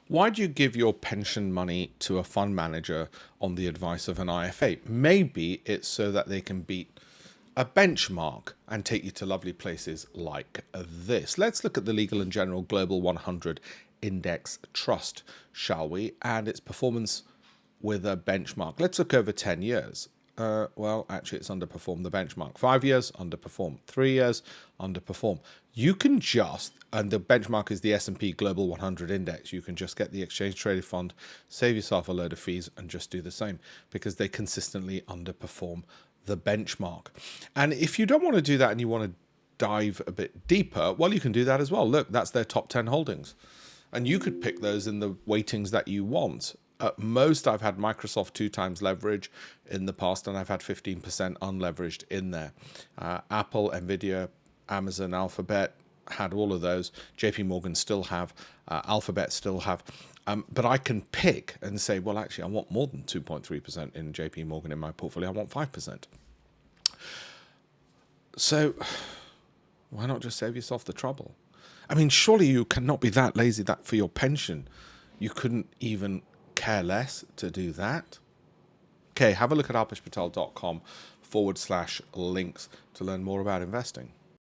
Why do you give your pension money to a fund manager on the advice of an IFA? Maybe it's so that they can beat a benchmark and take you to lovely places like this. Let's look at the Legal and General Global 100 Index Trust, shall we? And its performance with a benchmark. Let's look over 10 years. Well, actually, it's underperformed the benchmark. 5 years, underperformed. 3 years, underperformed. You can just, and the benchmark is the S&P Global 100 Index, you can just get the exchange traded fund, save yourself a load of fees, and just do the same because they consistently underperform the benchmark. And if you don't want to do that and you want to dive a bit deeper, well, you can do that as well. Look, that's their top 10 holdings. And you could pick those in the weightings that you want. At most, I've had Microsoft 2 times leverage in the past, and I've had 15% unleveraged in there. Apple, Nvidia, Amazon, Alphabet had all of those. JP Morgan still have, Alphabet still have. But I can pick and say, well, actually, I want more than 2.3% in JP Morgan in my portfolio. I want 5%. So why not just save yourself the trouble? I mean, surely you cannot be that lazy that for your pension, you couldn't even care less to do that. Okay, have a look at alpeshpatel.com/links to learn more about investing.